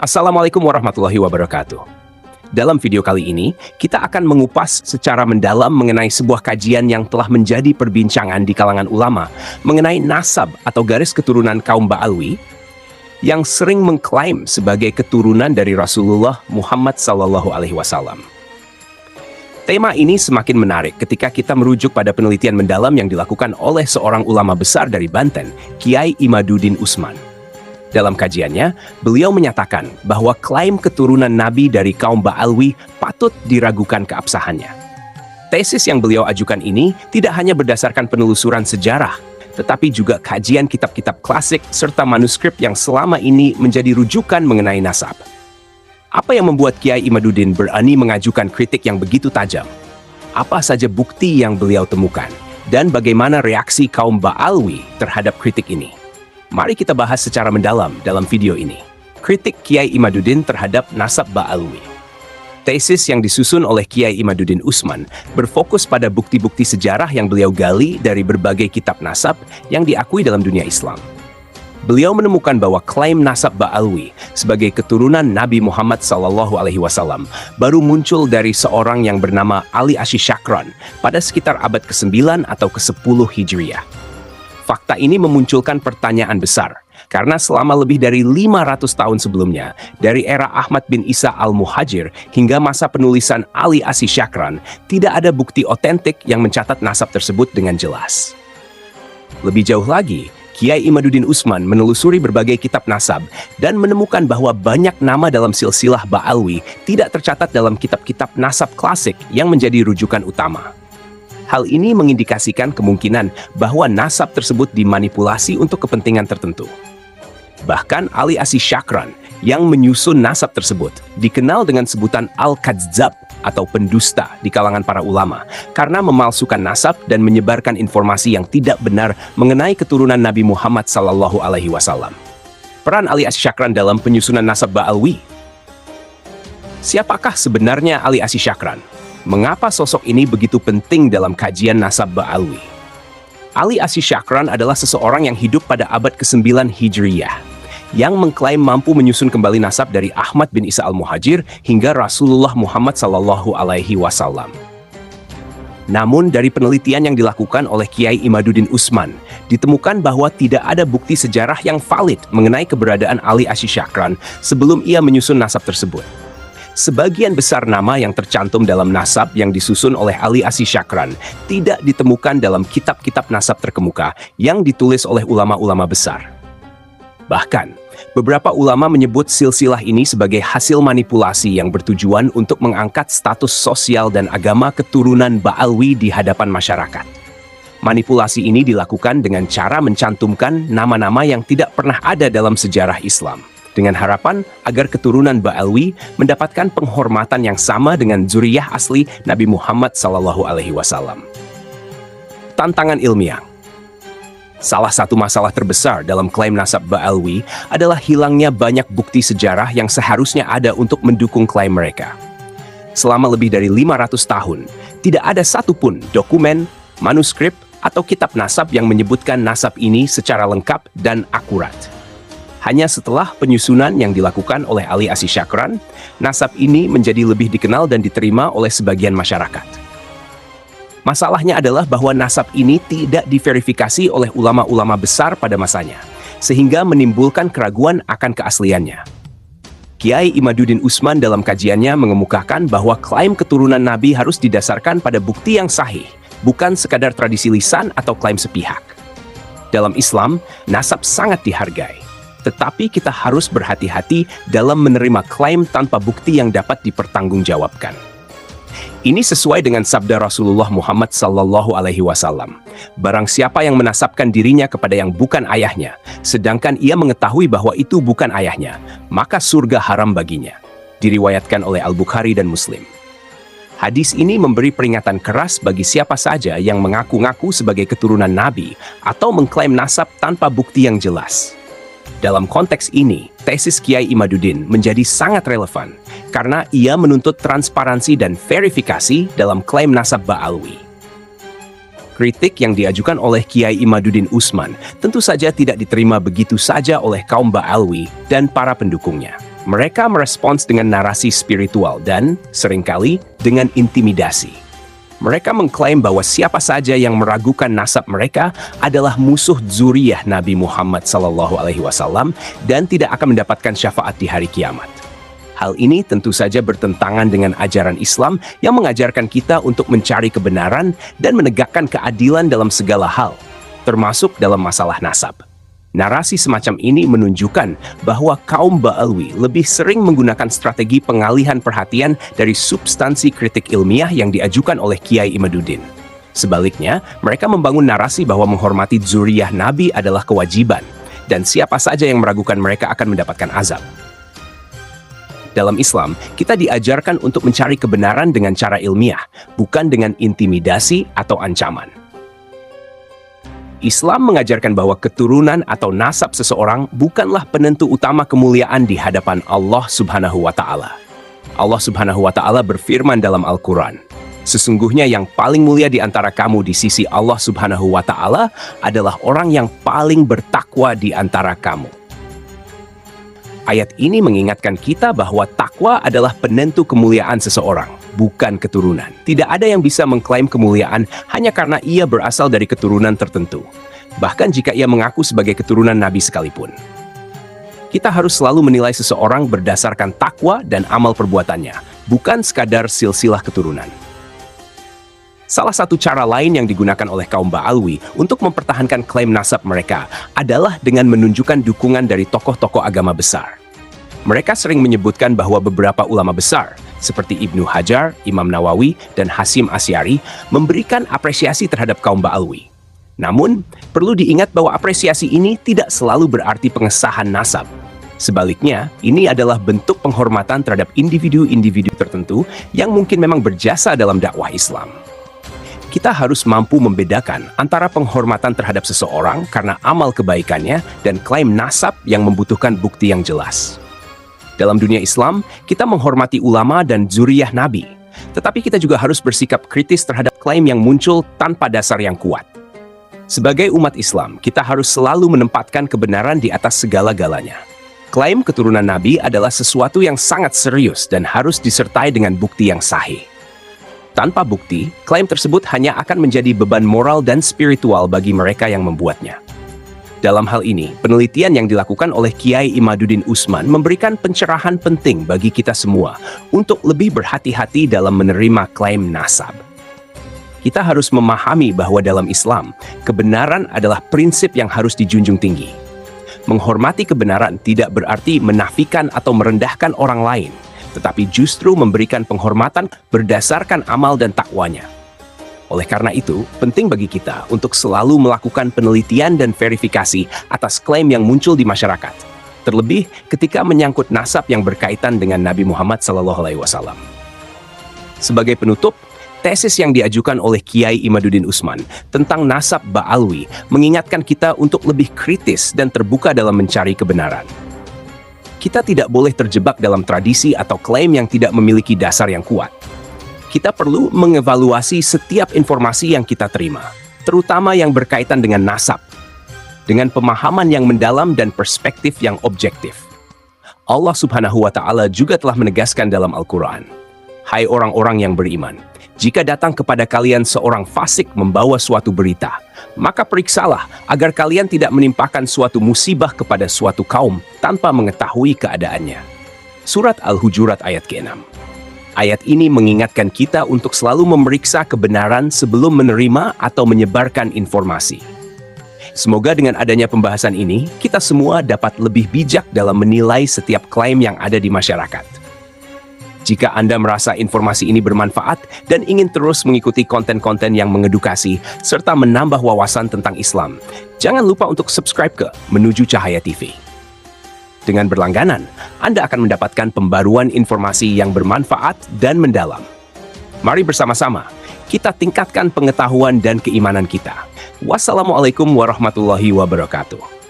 Assalamualaikum warahmatullahi wabarakatuh. Dalam video kali ini, kita akan mengupas secara mendalam mengenai sebuah kajian yang telah menjadi perbincangan di kalangan ulama mengenai nasab atau garis keturunan kaum Ba'alwi yang sering mengklaim sebagai keturunan dari Rasulullah Muhammad SAW. Tema ini semakin menarik ketika kita merujuk pada penelitian mendalam yang dilakukan oleh seorang ulama besar dari Banten, Kiai Imaduddin Usman. Dalam kajiannya, beliau menyatakan bahwa klaim keturunan Nabi dari kaum Ba'alwi patut diragukan keabsahannya. Tesis yang beliau ajukan ini tidak hanya berdasarkan penelusuran sejarah, tetapi juga kajian kitab-kitab klasik serta manuskrip yang selama ini menjadi rujukan mengenai nasab. Apa yang membuat Kiai Imaduddin berani mengajukan kritik yang begitu tajam? Apa saja bukti yang beliau temukan? Dan bagaimana reaksi kaum Ba'alwi terhadap kritik ini? Mari kita bahas secara mendalam dalam video ini. Kritik Kiai Imaduddin terhadap nasab Ba'alwi. Tesis yang disusun oleh Kiai Imaduddin Usman berfokus pada bukti-bukti sejarah yang beliau gali dari berbagai kitab nasab yang diakui dalam dunia Islam. Beliau menemukan bahwa klaim nasab Ba'alwi sebagai keturunan Nabi Muhammad SAW baru muncul dari seorang yang bernama Ali Asysyakran pada sekitar abad ke-9 atau ke-10 Hijriyah. Fakta ini memunculkan pertanyaan besar, karena selama lebih dari 500 tahun sebelumnya, dari era Ahmad bin Isa al-Muhajir hingga masa penulisan Ali Asysyakran, tidak ada bukti otentik yang mencatat nasab tersebut dengan jelas. Lebih jauh lagi, Kiai Imaduddin Usman menelusuri berbagai kitab nasab dan menemukan bahwa banyak nama dalam silsilah Ba'alwi tidak tercatat dalam kitab-kitab nasab klasik yang menjadi rujukan utama. Hal ini mengindikasikan kemungkinan bahwa nasab tersebut dimanipulasi untuk kepentingan tertentu. Bahkan Ali Asysyakran yang menyusun nasab tersebut dikenal dengan sebutan Al-Kadzdzab atau pendusta di kalangan para ulama karena memalsukan nasab dan menyebarkan informasi yang tidak benar mengenai keturunan Nabi Muhammad SAW. Peran Ali Asysyakran dalam penyusunan nasab Ba'alwi. Siapakah sebenarnya Ali Asysyakran? Mengapa sosok ini begitu penting dalam kajian nasab Ba'alwi? Ali Asysyakran adalah seseorang yang hidup pada abad ke-9 Hijriyah, yang mengklaim mampu menyusun kembali nasab dari Ahmad bin Isa al-Muhajir hingga Rasulullah Muhammad SAW. Namun dari penelitian yang dilakukan oleh Kiai Imaduddin Usman, ditemukan bahwa tidak ada bukti sejarah yang valid mengenai keberadaan Ali Asysyakran sebelum ia menyusun nasab tersebut. Sebagian besar nama yang tercantum dalam nasab yang disusun oleh Ali Asysyakran tidak ditemukan dalam kitab-kitab nasab terkemuka yang ditulis oleh ulama-ulama besar. Bahkan, beberapa ulama menyebut silsilah ini sebagai hasil manipulasi yang bertujuan untuk mengangkat status sosial dan agama keturunan Ba'alwi di hadapan masyarakat. Manipulasi ini dilakukan dengan cara mencantumkan nama-nama yang tidak pernah ada dalam sejarah Islam, dengan harapan agar keturunan Ba'alwi mendapatkan penghormatan yang sama dengan zuriyah asli Nabi Muhammad SAW. Tantangan ilmiah. Salah satu masalah terbesar dalam klaim nasab Ba'alwi adalah hilangnya banyak bukti sejarah yang seharusnya ada untuk mendukung klaim mereka. Selama lebih dari 500 tahun, tidak ada satupun dokumen, manuskrip, atau kitab nasab yang menyebutkan nasab ini secara lengkap dan akurat. Hanya setelah penyusunan yang dilakukan oleh Ali Asysyakran, nasab ini menjadi lebih dikenal dan diterima oleh sebagian masyarakat. Masalahnya adalah bahwa nasab ini tidak diverifikasi oleh ulama-ulama besar pada masanya, sehingga menimbulkan keraguan akan keasliannya. Kiai Imaduddin Usman dalam kajiannya mengemukakan bahwa klaim keturunan Nabi harus didasarkan pada bukti yang sahih, bukan sekadar tradisi lisan atau klaim sepihak. Dalam Islam, nasab sangat dihargai. Tetapi kita harus berhati-hati dalam menerima klaim tanpa bukti yang dapat dipertanggungjawabkan. Ini sesuai dengan sabda Rasulullah Muhammad SAW. Barang siapa yang menasabkan dirinya kepada yang bukan ayahnya, sedangkan ia mengetahui bahwa itu bukan ayahnya, maka surga haram baginya. Diriwayatkan oleh Al-Bukhari dan Muslim. Hadis ini memberi peringatan keras bagi siapa saja yang mengaku-ngaku sebagai keturunan Nabi atau mengklaim nasab tanpa bukti yang jelas. Dalam konteks ini, tesis Kiai Imaduddin menjadi sangat relevan karena ia menuntut transparansi dan verifikasi dalam klaim nasab Ba'alwi. Kritik yang diajukan oleh Kiai Imaduddin Usman tentu saja tidak diterima begitu saja oleh kaum Ba'alwi dan para pendukungnya. Mereka merespons dengan narasi spiritual dan, seringkali, dengan intimidasi. Mereka mengklaim bahwa siapa saja yang meragukan nasab mereka adalah musuh dzurriyyah Nabi Muhammad SAW dan tidak akan mendapatkan syafaat di hari kiamat. Hal ini tentu saja bertentangan dengan ajaran Islam yang mengajarkan kita untuk mencari kebenaran dan menegakkan keadilan dalam segala hal, termasuk dalam masalah nasab. Narasi semacam ini menunjukkan bahwa kaum Ba'alwi lebih sering menggunakan strategi pengalihan perhatian dari substansi kritik ilmiah yang diajukan oleh Kiai Imaduddin. Sebaliknya, mereka membangun narasi bahwa menghormati dzurriyyah Nabi adalah kewajiban, dan siapa saja yang meragukan mereka akan mendapatkan azab. Dalam Islam, kita diajarkan untuk mencari kebenaran dengan cara ilmiah, bukan dengan intimidasi atau ancaman. Islam mengajarkan bahwa keturunan atau nasab seseorang bukanlah penentu utama kemuliaan di hadapan Allah Subhanahu wa Ta'ala. Allah Subhanahu wa Ta'ala berfirman dalam Al-Quran, "Sesungguhnya yang paling mulia di antara kamu di sisi Allah Subhanahu wa Ta'ala adalah orang yang paling bertakwa di antara kamu." Ayat ini mengingatkan kita bahwa takwa adalah penentu kemuliaan seseorang, bukan keturunan. Tidak ada yang bisa mengklaim kemuliaan hanya karena ia berasal dari keturunan tertentu, bahkan jika ia mengaku sebagai keturunan Nabi sekalipun. Kita harus selalu menilai seseorang berdasarkan takwa dan amal perbuatannya, bukan sekadar silsilah keturunan. Salah satu cara lain yang digunakan oleh kaum Ba'alwi untuk mempertahankan klaim nasab mereka adalah dengan menunjukkan dukungan dari tokoh-tokoh agama besar. Mereka sering menyebutkan bahwa beberapa ulama besar, seperti Ibnu Hajar, Imam Nawawi, dan Hasyim Asy'ari, memberikan apresiasi terhadap kaum Ba'alwi. Namun, perlu diingat bahwa apresiasi ini tidak selalu berarti pengesahan nasab. Sebaliknya, ini adalah bentuk penghormatan terhadap individu-individu tertentu yang mungkin memang berjasa dalam dakwah Islam. Kita harus mampu membedakan antara penghormatan terhadap seseorang karena amal kebaikannya dan klaim nasab yang membutuhkan bukti yang jelas. Dalam dunia Islam, kita menghormati ulama dan dzurriyyah Nabi, tetapi kita juga harus bersikap kritis terhadap klaim yang muncul tanpa dasar yang kuat. Sebagai umat Islam, kita harus selalu menempatkan kebenaran di atas segala-galanya. Klaim keturunan Nabi adalah sesuatu yang sangat serius dan harus disertai dengan bukti yang sahih. Tanpa bukti, klaim tersebut hanya akan menjadi beban moral dan spiritual bagi mereka yang membuatnya. Dalam hal ini, penelitian yang dilakukan oleh Kiai Imaduddin Utsman memberikan pencerahan penting bagi kita semua untuk lebih berhati-hati dalam menerima klaim nasab. Kita harus memahami bahwa dalam Islam, kebenaran adalah prinsip yang harus dijunjung tinggi. Menghormati kebenaran tidak berarti menafikan atau merendahkan orang lain, tetapi justru memberikan penghormatan berdasarkan amal dan takwanya. Oleh karena itu, penting bagi kita untuk selalu melakukan penelitian dan verifikasi atas klaim yang muncul di masyarakat, terlebih ketika menyangkut nasab yang berkaitan dengan Nabi Muhammad SAW. Sebagai penutup, tesis yang diajukan oleh Kiai Imaduddin Utsman tentang nasab Ba'alwi mengingatkan kita untuk lebih kritis dan terbuka dalam mencari kebenaran. Kita tidak boleh terjebak dalam tradisi atau klaim yang tidak memiliki dasar yang kuat. Kita perlu mengevaluasi setiap informasi yang kita terima, terutama yang berkaitan dengan nasab, dengan pemahaman yang mendalam dan perspektif yang objektif. Allah Subhanahu wa Ta'ala juga telah menegaskan dalam Al-Quran, "Hai orang-orang yang beriman, jika datang kepada kalian seorang fasik membawa suatu berita, maka periksalah agar kalian tidak menimpakan suatu musibah kepada suatu kaum tanpa mengetahui keadaannya." Surat Al-Hujurat ayat ke-6. Ayat ini mengingatkan kita untuk selalu memeriksa kebenaran sebelum menerima atau menyebarkan informasi. Semoga dengan adanya pembahasan ini, kita semua dapat lebih bijak dalam menilai setiap klaim yang ada di masyarakat. Jika Anda merasa informasi ini bermanfaat dan ingin terus mengikuti konten-konten yang mengedukasi serta menambah wawasan tentang Islam, jangan lupa untuk subscribe ke Menuju Cahaya TV. Dengan berlangganan, Anda akan mendapatkan pembaruan informasi yang bermanfaat dan mendalam. Mari bersama-sama, kita tingkatkan pengetahuan dan keimanan kita. Wassalamualaikum warahmatullahi wabarakatuh.